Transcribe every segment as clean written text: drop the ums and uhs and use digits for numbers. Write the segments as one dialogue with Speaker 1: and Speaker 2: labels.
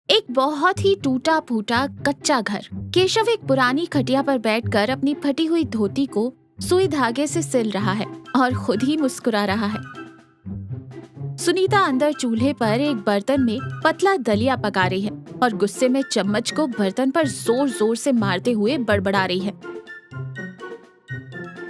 Speaker 1: एक बहुत ही टूटा फूटा कच्चा घर। केशव एक पुरानी खटिया पर बैठकर अपनी फटी हुई धोती को सुई धागे से सिल रहा है और खुद ही मुस्कुरा रहा है। सुनीता अंदर चूल्हे पर एक बर्तन में पतला दलिया पका रही है और गुस्से में चम्मच को बर्तन पर जोर जोर से मारते हुए बड़बड़ा रही है।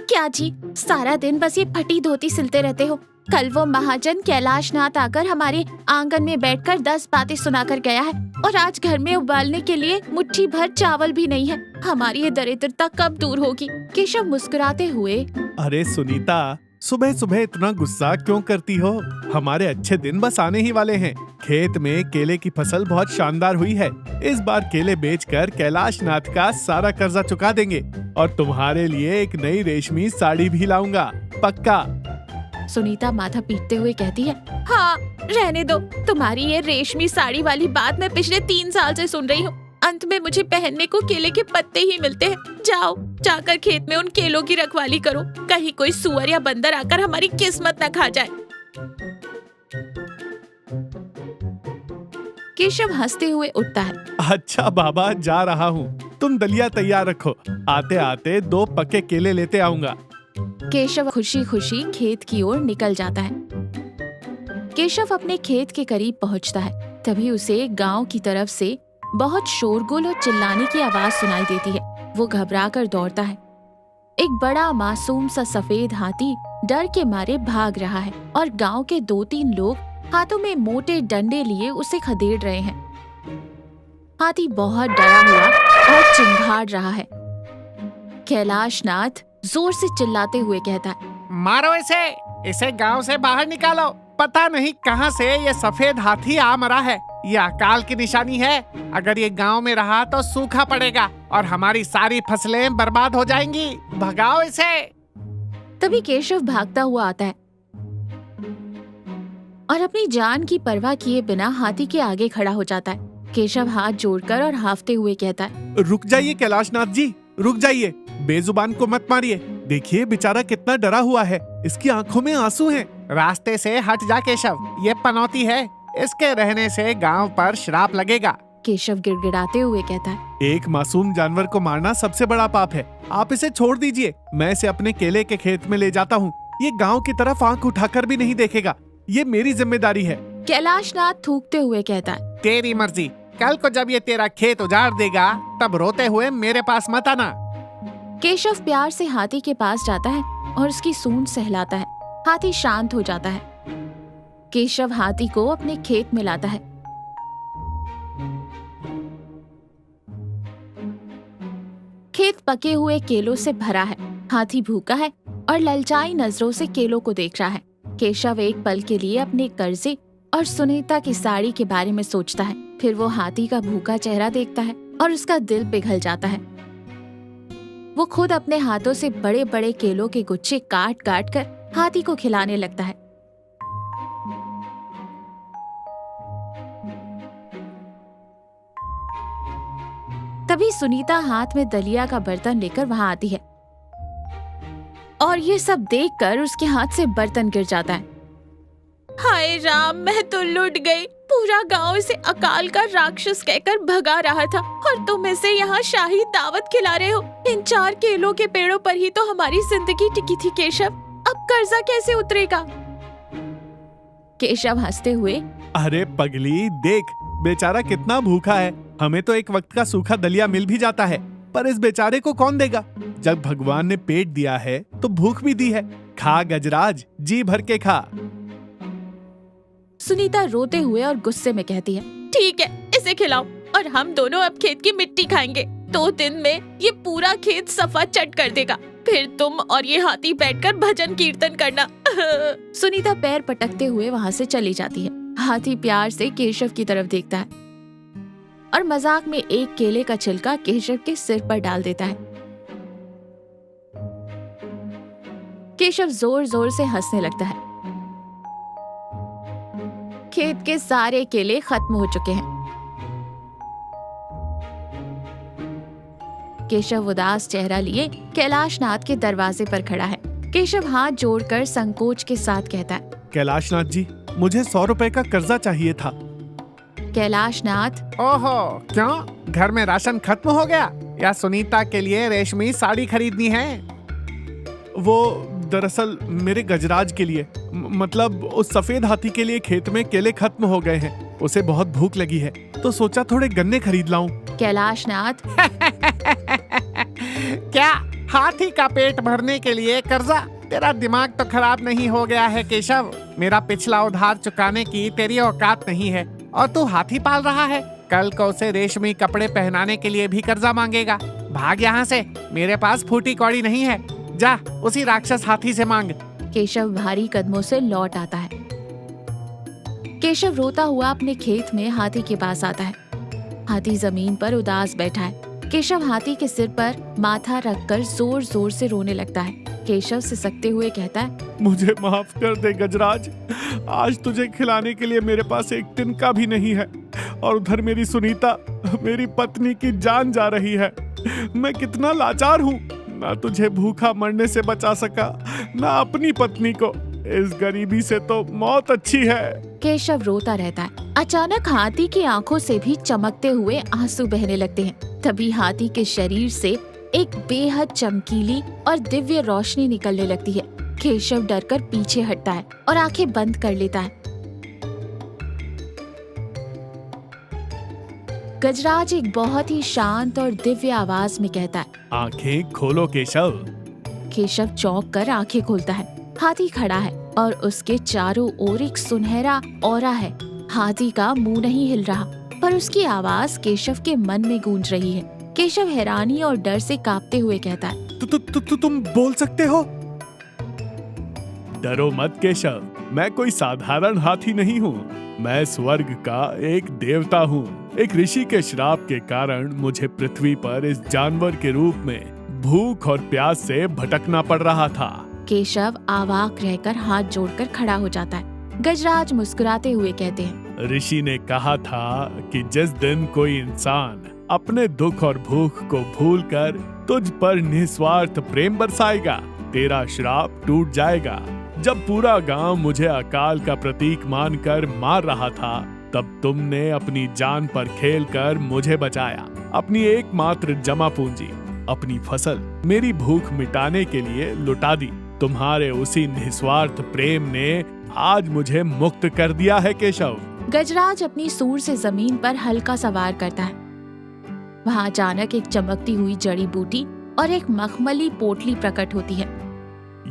Speaker 1: क्या जी, सारा दिन बस ये फटी धोती सिलते रहते हो। कल वो महाजन कैलाश नाथ आकर हमारे आंगन में बैठकर 10 बातें सुनाकर गया है और आज घर में उबालने के लिए मुट्ठी भर चावल भी नहीं है। हमारी ये दरिद्रता कब दूर होगी? केशव मुस्कुराते हुए,
Speaker 2: अरे सुनीता, सुबह सुबह इतना गुस्सा क्यों करती हो? हमारे अच्छे दिन बस आने ही वाले हैं। खेत में केले की फसल बहुत शानदार हुई है। इस बार केले बेचकर कैलाश नाथ का सारा कर्जा चुका देंगे और तुम्हारे लिए एक नई रेशमी साड़ी भी लाऊंगा, पक्का।
Speaker 1: सुनीता माथा पीटते हुए कहती है, हाँ रहने दो। तुम्हारी ये रेशमी साड़ी वाली बात मैं पिछले 3 साल से सुन रही हूँ। अंत में मुझे पहनने को केले के पत्ते ही मिलते हैं। जाओ, जाकर खेत में उन केलों की रखवाली करो, कहीं कोई सुअर या बंदर आकर हमारी किस्मत न खा जाए। केशव हंसते हुए उठता है।
Speaker 2: अच्छा बाबा, जा रहा हूँ। तुम दलिया तैयार रखो, आते आते 2 पके केले लेते आऊंगा।
Speaker 1: केशव खुशी खुशी खेत की ओर निकल जाता है। केशव अपने खेत के करीब पहुंचता है, तभी उसे गांव की तरफ से बहुत शोरगुल और चिल्लाने की आवाज सुनाई देती है। वो घबराकर दौड़ता है। एक बड़ा मासूम सा सफेद हाथी डर के मारे भाग रहा है और गांव के 2-3 लोग हाथों में मोटे डंडे लिए उसे खदेड़ रहे हैं। हाथी बहुत डरा हुआ और चिंघाड़ रहा है। कैलाश नाथ जोर से चिल्लाते हुए कहता है,
Speaker 3: मारो इसे गांव से बाहर निकालो। पता नहीं कहां से ये सफेद हाथी आ मरा है। ये अकाल की निशानी है। अगर ये गांव में रहा तो सूखा पड़ेगा और हमारी सारी फसलें बर्बाद हो जाएंगी। भगाओ इसे।
Speaker 1: तभी केशव भागता हुआ आता है और अपनी जान की परवाह किए बिना हाथी के आगे खड़ा हो जाता है। केशव हाथ जोड़कर और हाफते हुए कहता है,
Speaker 2: रुक जाइए कैलाश नाथ जी, रुक जाइए। बेजुबान को मत मारिए। देखिए बेचारा कितना डरा हुआ है, इसकी आंखों में आंसू हैं।
Speaker 3: रास्ते से हट जा केशव, ये पनौती है। इसके रहने से गांव पर श्राप लगेगा।
Speaker 1: केशव गिड़गिड़ाते हुए कहता है,
Speaker 2: एक मासूम जानवर को मारना सबसे बड़ा पाप है। आप इसे छोड़ दीजिए, मैं इसे अपने केले के खेत में ले जाता हूँ। ये गांव की तरफ आंख उठाकर भी नहीं देखेगा। ये मेरी जिम्मेदारी है।
Speaker 1: कैलाश नाथ थूकते हुए कहता है,
Speaker 3: तेरी मर्जी। कल को जब ये तेरा खेत उजाड़ देगा तब रोते हुए मेरे पास मत आना।
Speaker 1: केशव प्यार से हाथी के पास जाता है और उसकी सूंड सहलाता है। हाथी शांत हो जाता है। केशव हाथी को अपने खेत में लाता है। खेत पके हुए केलों से भरा है। हाथी भूखा है और ललचाई नजरों से केलों को देख रहा है। केशव एक पल के लिए अपने कर्जे और सुनीता की साड़ी के बारे में सोचता है। फिर वो हाथी का भूखा चेहरा देखता है और उसका दिल पिघल जाता है। वो खुद अपने हाथों से बड़े बड़े केलों के गुच्छे काट काट कर हाथी को खिलाने लगता है। तभी सुनीता हाथ में दलिया का बर्तन लेकर वहां आती है और ये सब देखकर उसके हाथ से बर्तन गिर जाता है। हाय राम, मैं तो लुट गई। पूरा गांव इसे अकाल का राक्षस कहकर भगा रहा था और तुम इसे यहाँ शाही दावत खिला रहे हो। इन 4 केलों के पेड़ों पर ही तो हमारी जिंदगी टिकी थी केशव। अब कर्जा कैसे उतरेगा? केशव हंसते हुए,
Speaker 2: अरे पगली, देख बेचारा कितना भूखा है। हमें तो एक वक्त का सूखा दलिया मिल भी जाता है, पर इस बेचारे को कौन देगा? जब भगवान ने पेट दिया है तो भूख भी दी है। खा गजराज, जी भर के खा।
Speaker 1: सुनीता रोते हुए और गुस्से में कहती है, ठीक है, इसे खिलाओ और हम दोनों अब खेत की मिट्टी खाएंगे। 2 दिन में ये पूरा खेत सफा चट कर देगा। फिर तुम और ये हाथी बैठकर भजन कीर्तन करना। सुनीता पैर पटकते हुए वहाँ से चली जाती है। हाथी प्यार से केशव की तरफ देखता है और मजाक में एक केले का छिलका केशव के सिर पर डाल देता है। केशव जोर जोर से हंसने लगता है। खेत के सारे केले खत्म हो चुके हैं। केशव उदास चेहरा लिए कैलाश नाथ के दरवाजे पर खड़ा है। केशव हाथ जोड़कर संकोच के साथ कहता है,
Speaker 2: कैलाश नाथ जी, मुझे 100 रुपए का कर्जा चाहिए था।
Speaker 1: कैलाशनाथ
Speaker 3: ओहो, क्यों? घर में राशन खत्म हो गया या सुनीता के लिए रेशमी साड़ी खरीदनी है?
Speaker 2: वो दरअसल मेरे गजराज के लिए, मतलब उस सफेद हाथी के लिए खेत में केले खत्म हो गए हैं। उसे बहुत भूख लगी है तो सोचा थोड़े गन्ने खरीद लाऊं।
Speaker 1: कैलाशनाथ
Speaker 3: क्या हाथी का पेट भरने के लिए कर्जा? तेरा दिमाग तो खराब नहीं हो गया है केशव? मेरा पिछला उधार चुकाने की तेरी औकात नहीं है और तू हाथी पाल रहा है। कल को उसे रेशमी कपड़े पहनाने के लिए भी कर्जा मांगेगा। भाग यहाँ से, मेरे पास फूटी कौड़ी नहीं है। जा उसी राक्षस हाथी से मांग।
Speaker 1: केशव भारी कदमों से लौट आता है। केशव रोता हुआ अपने खेत में हाथी के पास आता है। हाथी जमीन पर उदास बैठा है। केशव हाथी के सिर पर माथा रखकर जोर जोर से रोने लगता है। केशव सिसकते हुए कहता है,
Speaker 2: मुझे माफ कर दे गजराज, आज तुझे खिलाने के लिए मेरे पास एक तिनका भी नहीं है और उधर मेरी सुनीता, मेरी पत्नी की जान जा रही है। मैं कितना लाचार हूँ, ना तुझे भूखा मरने से बचा सका, ना अपनी पत्नी को। इस गरीबी से तो मौत अच्छी है।
Speaker 1: केशव रोता रहता है। अचानक हाथी की आंखों से भी चमकते हुए आंसू बहने लगते हैं। तभी हाथी के शरीर से एक बेहद चमकीली और दिव्य रोशनी निकलने लगती है। केशव डरकर पीछे हटता है और आंखें बंद कर लेता है। गजराज एक बहुत ही शांत और दिव्य आवाज में कहता है,
Speaker 2: आंखें खोलो केशव।
Speaker 1: केशव चौंक कर आंखें खोलता है। हाथी खड़ा है और उसके चारों ओर एक सुनहरा औरा है। हाथी का मुंह नहीं हिल रहा, पर उसकी आवाज केशव के मन में गूंज रही है। केशव हैरानी और डर से कांपते हुए कहता है,
Speaker 2: तुम बोल सकते हो? डरो मत केशव, मैं कोई साधारण हाथी नहीं हूँ। मैं स्वर्ग का एक देवता हूँ। एक ऋषि के श्राप के कारण मुझे पृथ्वी पर इस जानवर के रूप में भूख और प्यास से भटकना पड़ रहा था।
Speaker 1: केशव अवाक रहकर हाथ जोड़कर खड़ा हो जाता है। गजराज मुस्कुराते हुए कहते हैं,
Speaker 2: ऋषि ने कहा था कि जिस दिन कोई इंसान अपने दुख और भूख को भूलकर तुझ पर निस्वार्थ प्रेम बरसाएगा, तेरा श्राप टूट जाएगा। जब पूरा गांव मुझे अकाल का प्रतीक मानकर मार रहा था, तब तुमने अपनी जान पर खेलकर मुझे बचाया। अपनी एकमात्र जमा पूंजी, अपनी फसल, मेरी भूख मिटाने के लिए लुटा दी। तुम्हारे उसी निस्वार्थ प्रेम ने आज मुझे मुक्त कर दिया है केशव।
Speaker 1: गजराज अपनी सूंड से जमीन पर हल्का सा वार करता है। वहाँ अचानक एक चमकती हुई जड़ी बूटी और एक मखमली पोटली प्रकट होती है।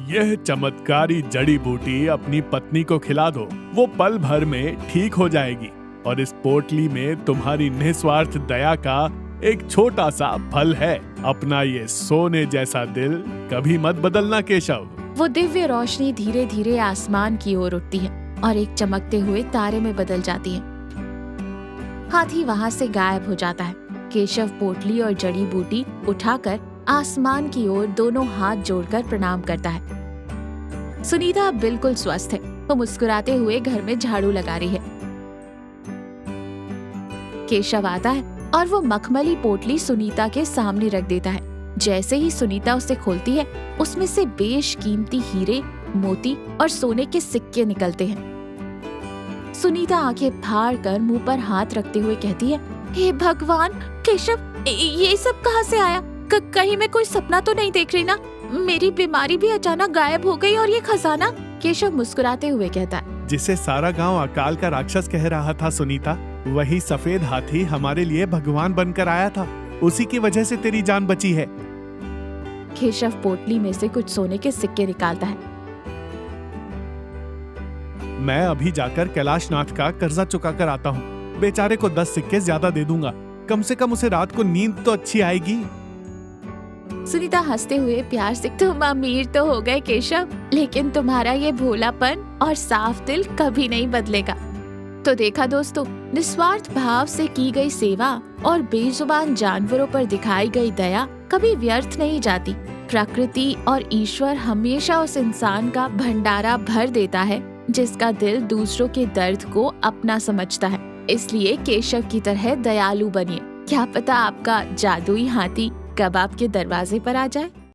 Speaker 2: यह चमत्कारी जड़ी बूटी अपनी पत्नी को खिला दो, वो पल भर में ठीक हो जाएगी। और इस पोटली में तुम्हारी निस्वार्थ दया का एक छोटा सा फल है। अपना ये सोने जैसा दिल कभी मत बदलना केशव।
Speaker 1: वो दिव्य रोशनी धीरे धीरे आसमान की ओर उठती है और एक चमकते हुए तारे में बदल जाती है। हाथी वहाँ से गायब हो जाता है। केशव पोटली और जड़ी बूटी उठाकर आसमान की ओर दोनों हाथ जोड़कर प्रणाम करता है। सुनीता बिल्कुल स्वस्थ है। वो मुस्कुराते हुए घर में झाड़ू लगा रही है। केशव आता है और वो मखमली पोटली सुनीता के सामने रख देता है। जैसे ही सुनीता उसे खोलती है, उसमें से बेशकीमती हीरे, मोती और सोने के सिक्के निकलते हैं। सुनीता आंखें फाड़ कर मुंह पर हाथ रखते हुए कहती है, हे भगवान, केशव ये सब कहाँ से आया? कहीं मैं कोई सपना तो नहीं देख रही ना? मेरी बीमारी भी अचानक गायब हो गई और ये खजाना? केशव मुस्कुराते हुए कहता है,
Speaker 2: जिसे सारा गांव अकाल का राक्षस कह रहा था सुनीता, वही सफेद हाथी हमारे लिए भगवान बनकर आया था। उसी की वजह से तेरी जान बची है।
Speaker 1: केशव पोटली में से कुछ सोने के सिक्के निकालता है।
Speaker 2: मैं अभी जाकर कैलाशनाथ का कर्जा चुका कर आता हूँ। बेचारे को 10 सिक्के ज्यादा दे दूंगा। कम से कम उसे रात को नींद तो अच्छी आएगी।
Speaker 1: सुनीता हंसते हुए प्यार से, तुम अमीर तो हो गए केशव, लेकिन तुम्हारा ये भोलापन और साफ दिल कभी नहीं बदलेगा। तो देखा दोस्तों, निस्वार्थ भाव से की गई सेवा और बेजुबान जानवरों पर दिखाई गई दया कभी व्यर्थ नहीं जाती। प्रकृति और ईश्वर हमेशा उस इंसान का भंडारा भर देता है जिसका दिल दूसरों के दर्द को अपना समझता है। इसलिए केशव की तरह दयालु बनिए। क्या पता आपका जादुई हाथी कब आपके दरवाजे पर आ जाए।